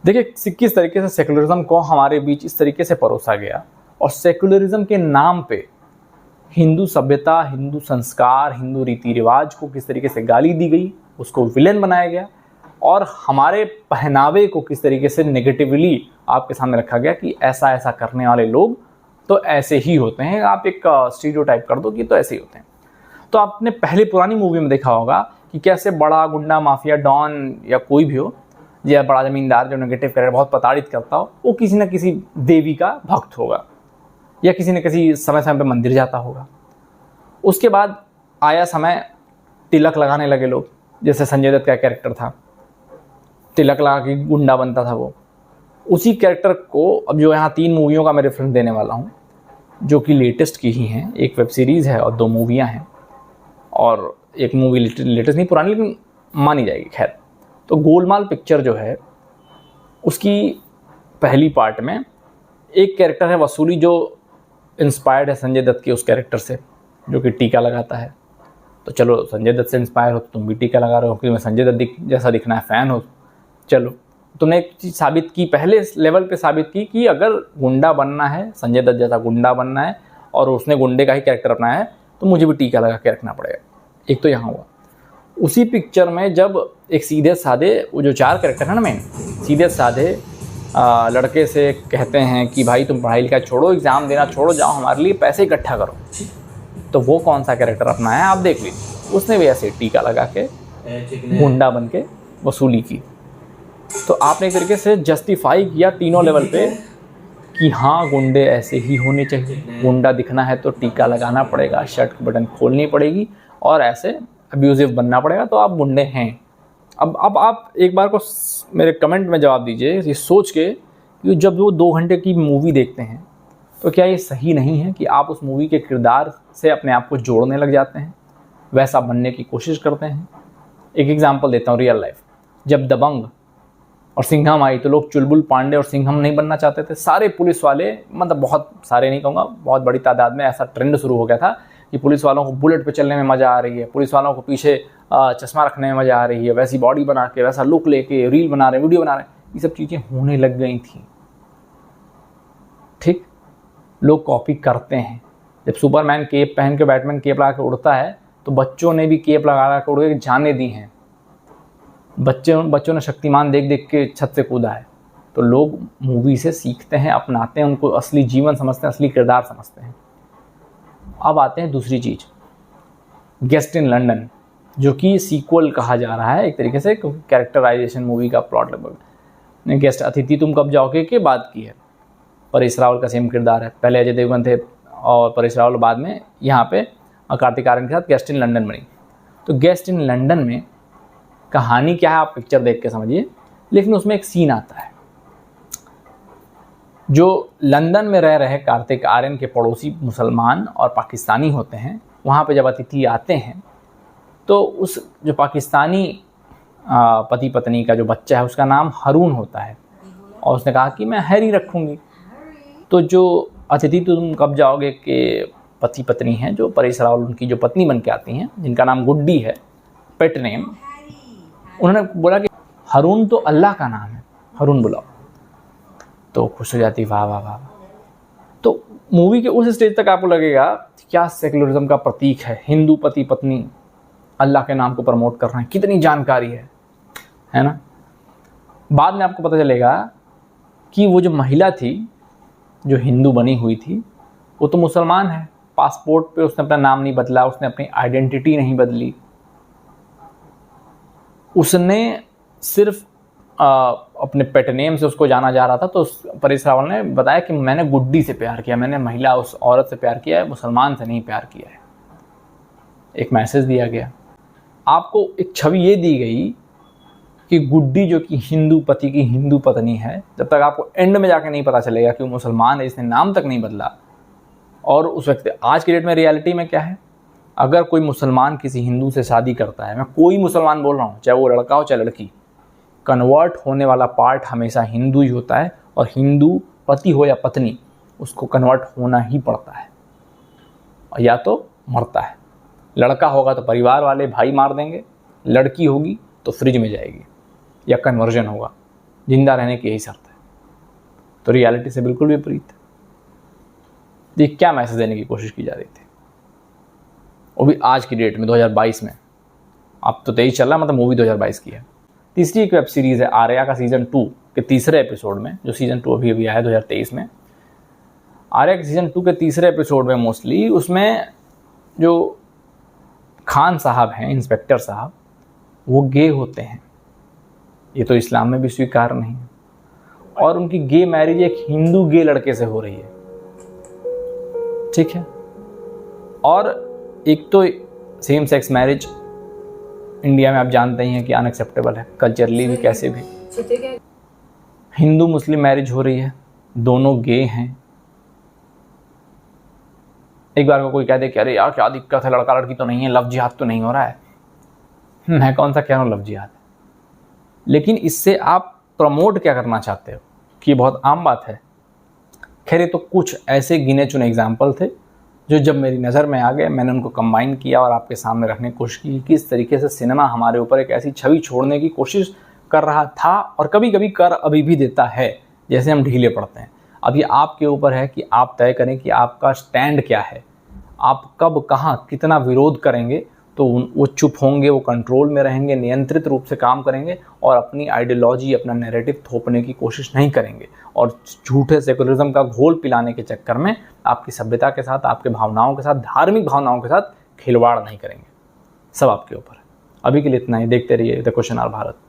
देखिए किस तरीके से सेकुलरिज्म को हमारे बीच इस तरीके से परोसा गया और सेकुलरिज्म के नाम पे हिंदू सभ्यता, हिंदू संस्कार, हिंदू रीति रिवाज को किस तरीके से गाली दी गई, उसको विलेन बनाया गया और हमारे पहनावे को किस तरीके से नेगेटिवली आपके सामने रखा गया कि ऐसा ऐसा करने वाले लोग तो ऐसे ही होते हैं। आप एक स्टीरियोटाइप कर दो कि तो ऐसे ही होते हैं। तो आपने पहले पुरानी मूवी में देखा होगा कि कैसे बड़ा गुंडा, माफिया, डॉन या कोई भी हो या बड़ा जमींदार जो नेगेटिव कैरेक्टर बहुत प्रताड़ित करता हो, वो किसी न किसी देवी का भक्त होगा या किसी न किसी समय समय पे मंदिर जाता होगा। उसके बाद आया समय, तिलक लगाने लगे लोग, जैसे संजय दत्त का कैरेक्टर था, तिलक लगा के गुंडा बनता था वो। उसी कैरेक्टर को अब जो यहाँ 3 मूवियों का मैं रेफरेंस देने वाला हूँ जो कि लेटेस्ट की ही हैं, एक वेब सीरीज़ है और 2 मूवियाँ हैं और एक मूवी लेटेस्ट नहीं पुरानी लेकिन मानी जाएगी। खैर, तो गोलमाल पिक्चर जो है उसकी पहली पार्ट में एक कैरेक्टर है वसूली जो इंस्पायर्ड है संजय दत्त के उस कैरेक्टर से जो कि टीका लगाता है। तो चलो संजय दत्त से इंस्पायर हो तो तुम भी टीका लगा रहे हो क्योंकि मैं संजय दत्त जैसा दिखना है, फ़ैन हो। चलो तुमने एक चीज़ साबित की, पहले लेवल पे साबित की कि अगर गुंडा बनना है, संजय दत्त जैसा गुंडा बनना है और उसने गुंडे का ही कैरेक्टर अपनाया है तो मुझे भी टीका लगा के रखना पड़ेगा। एक तो यहाँ हुआ। उसी पिक्चर में जब एक सीधे साधे, वो जो 4 कैरेक्टर है ना मेन, सीधे साधे लड़के से कहते हैं कि भाई तुम पढ़ाई लिखाई छोड़ो, एग्ज़ाम देना छोड़ो, जाओ हमारे लिए पैसे इकट्ठा करो, तो वो कौन सा कैरेक्टर अपनाया आप देख लीजिए। उसने भी ऐसे टीका लगा के गुंडा बन के वसूली की। तो आपने एक तरीके से जस्टिफाई किया तीनों लेवल पे कि हाँ गुंडे ऐसे ही होने चाहिए, गुंडा दिखना है तो टीका लगाना पड़ेगा, शर्ट की बटन खोलनी पड़ेगी और ऐसे अब्यूजिव बनना पड़ेगा तो आप गुंडे हैं। अब आप एक बार को मेरे कमेंट में जवाब दीजिए ये सोच के कि जब वो 2 घंटे की मूवी देखते हैं तो क्या ये सही नहीं है कि आप उस मूवी के किरदार से अपने आप को जोड़ने लग जाते हैं, वैसा बनने की कोशिश करते हैं। एक एग्जांपल देता हूँ रियल लाइफ। जब दबंग और सिंघम आई तो लोग चुलबुल पांडे और सिंघम नहीं बनना चाहते थे। सारे पुलिस वाले, मतलब बहुत सारे नहीं कहूँगा, बहुत बड़ी तादाद में ऐसा ट्रेंड शुरू हो गया था कि पुलिस वालों को बुलेट पे चलने में मज़ा आ रही है, पुलिस वालों को पीछे चश्मा रखने में मज़ा आ रही है, वैसी बॉडी बना के, वैसा लुक लेके रील बना रहे हैं, वीडियो बना रहे हैं, ये सब चीज़ें होने लग गई थी। ठीक, लोग कॉपी करते हैं। जब सुपरमैन केप पहन के, बैटमैन केप लगा के उड़ता है तो बच्चों ने भी केप लगा के उड़ के जाने दी हैं। बच्चों ने शक्तिमान देख देख के छत से कूदा है। तो लोग मूवी से सीखते हैं, अपनाते हैं, उनको असली जीवन समझते हैं, असली किरदार समझते हैं। अब आते हैं दूसरी चीज़, गेस्ट इन लंदन, जो कि सीक्वल कहा जा रहा है एक तरीके से, क्योंकि कैरेक्टराइजेशन मूवी का प्लॉट लगभग गेस्ट अतिथि तुम कब जाओगे के बाद की है। परेश रावल का सेम किरदार है, पहले अजय देवगन थे और परेश रावल बाद में यहाँ पे कार्तिक आर्यन के साथ गेस्ट इन लंदन बनी। तो गेस्ट इन लंदन में कहानी क्या है आप पिक्चर देख के समझिए, लेकिन उसमें एक सीन आता है जो लंदन में रह रहे कार्तिक आर्यन के पड़ोसी मुसलमान और पाकिस्तानी होते हैं। वहाँ पे जब अतिथि आते हैं तो उस जो पाकिस्तानी पति पत्नी का जो बच्चा है उसका नाम हारून होता है और उसने कहा कि मैं हैरी रखूँगी। तो जो अतिथि तुम कब जाओगे के पति पत्नी हैं, जो परेश रावल उनकी जो पत्नी बन के आती हैं, जिनका नाम गुड्डी है, पेट नेम, उन्होंने बोला कि हारून तो अल्लाह का नाम है, हारून बुलाओ। तो खुश हो जाती, वाह वाह वाह। तो मूवी के उस स्टेज तक आपको लगेगा क्या सेकुलरिज्म का प्रतीक है, हिंदू पति पत्नी अल्लाह के नाम को प्रमोट कर रहे हैं, कितनी जानकारी है ना। बाद में आपको पता चलेगा कि वो जो महिला थी जो हिंदू बनी हुई थी वो तो मुसलमान है, पासपोर्ट पे उसने अपना नाम नहीं बदला, उसने अपनी आइडेंटिटी नहीं बदली, उसने सिर्फ अपने पेट नेम से उसको जाना जा रहा था। तो परेश रावल ने बताया कि मैंने गुड्डी से प्यार किया, मैंने महिला उस औरत से प्यार किया है, मुसलमान से नहीं प्यार किया है। एक मैसेज दिया गया, आपको एक छवि ये दी गई कि गुड्डी जो कि हिंदू पति की हिंदू पत्नी है, जब तक आपको एंड में जाके नहीं पता चलेगा कि वो मुसलमान है, इसने नाम तक नहीं बदला। और उस वक्त आज की डेट में रियलिटी में क्या है, अगर कोई मुसलमान किसी हिंदू से शादी करता है, मैं कोई मुसलमान बोल रहा हूँ, चाहे वो लड़का हो चाहे लड़की, कन्वर्ट होने वाला पार्ट हमेशा हिंदू ही होता है और हिंदू पति हो या पत्नी उसको कन्वर्ट होना ही पड़ता है, या तो मरता है। लड़का होगा तो परिवार वाले भाई मार देंगे, लड़की होगी तो फ्रिज में जाएगी या कन्वर्जन होगा। जिंदा रहने की यही शर्त है। तो रियलिटी से बिल्कुल विपरीत है। ये क्या मैसेज देने की कोशिश की जा रही थी, वो भी आज की डेट में 2022 में। अब तो 23 चल रहा है, मतलब मूवी 2022 की है। तीसरी एक वेब सीरीज़ है आर्या का सीज़न 2 के तीसरे एपिसोड में, जो सीज़न 2 अभी आया है 2023 में। आर्या के सीज़न 2 के तीसरे एपिसोड में मोस्टली उसमें जो खान साहब हैं, इंस्पेक्टर साहब, वो गे होते हैं। ये तो इस्लाम में भी स्वीकार नहीं है। और उनकी गे मैरिज एक हिंदू गे लड़के से हो रही है, ठीक है। और एक तो सेम सेक्स मैरिज इंडिया में आप जानते ही हैं कि अनएक्सेप्टेबल है, कल्चरली भी कैसे भी। हिंदू मुस्लिम मैरिज हो रही है, दोनों गे हैं। एक बार को कोई कह दे कि अरे यार क्या दिक्कत है, लड़का लड़की तो नहीं है, लव जिहाद तो नहीं हो रहा है। मैं कौन सा कह रहा हूँ लव जिहाद, लेकिन इससे आप प्रमोट क्या करना चाहते हो कि बहुत आम बात है। खैर ये तो कुछ ऐसे गिने चुने एग्जाम्पल थे जो जब मेरी नज़र में आ गए, मैंने उनको कंबाइन किया और आपके सामने रखने की कोशिश की कि इस तरीके से सिनेमा हमारे ऊपर एक ऐसी छवि छोड़ने की कोशिश कर रहा था और कभी कभी कर अभी भी देता है, जैसे हम ढीले पड़ते हैं। अब ये आपके ऊपर है कि आप तय करें कि आपका स्टैंड क्या है, आप कब कहाँ कितना विरोध करेंगे। तो वो चुप होंगे, वो कंट्रोल में रहेंगे, नियंत्रित रूप से काम करेंगे और अपनी आइडियोलॉजी, अपना नैरेटिव थोपने की कोशिश नहीं करेंगे और झूठे सेकुलरिज्म का घोल पिलाने के चक्कर में आपकी सभ्यता के साथ, आपके भावनाओं के साथ, धार्मिक भावनाओं के साथ खिलवाड़ नहीं करेंगे। सब आपके ऊपर है। अभी के लिए इतना ही। देखते रहिए द क्वेश्चन आवर भारत।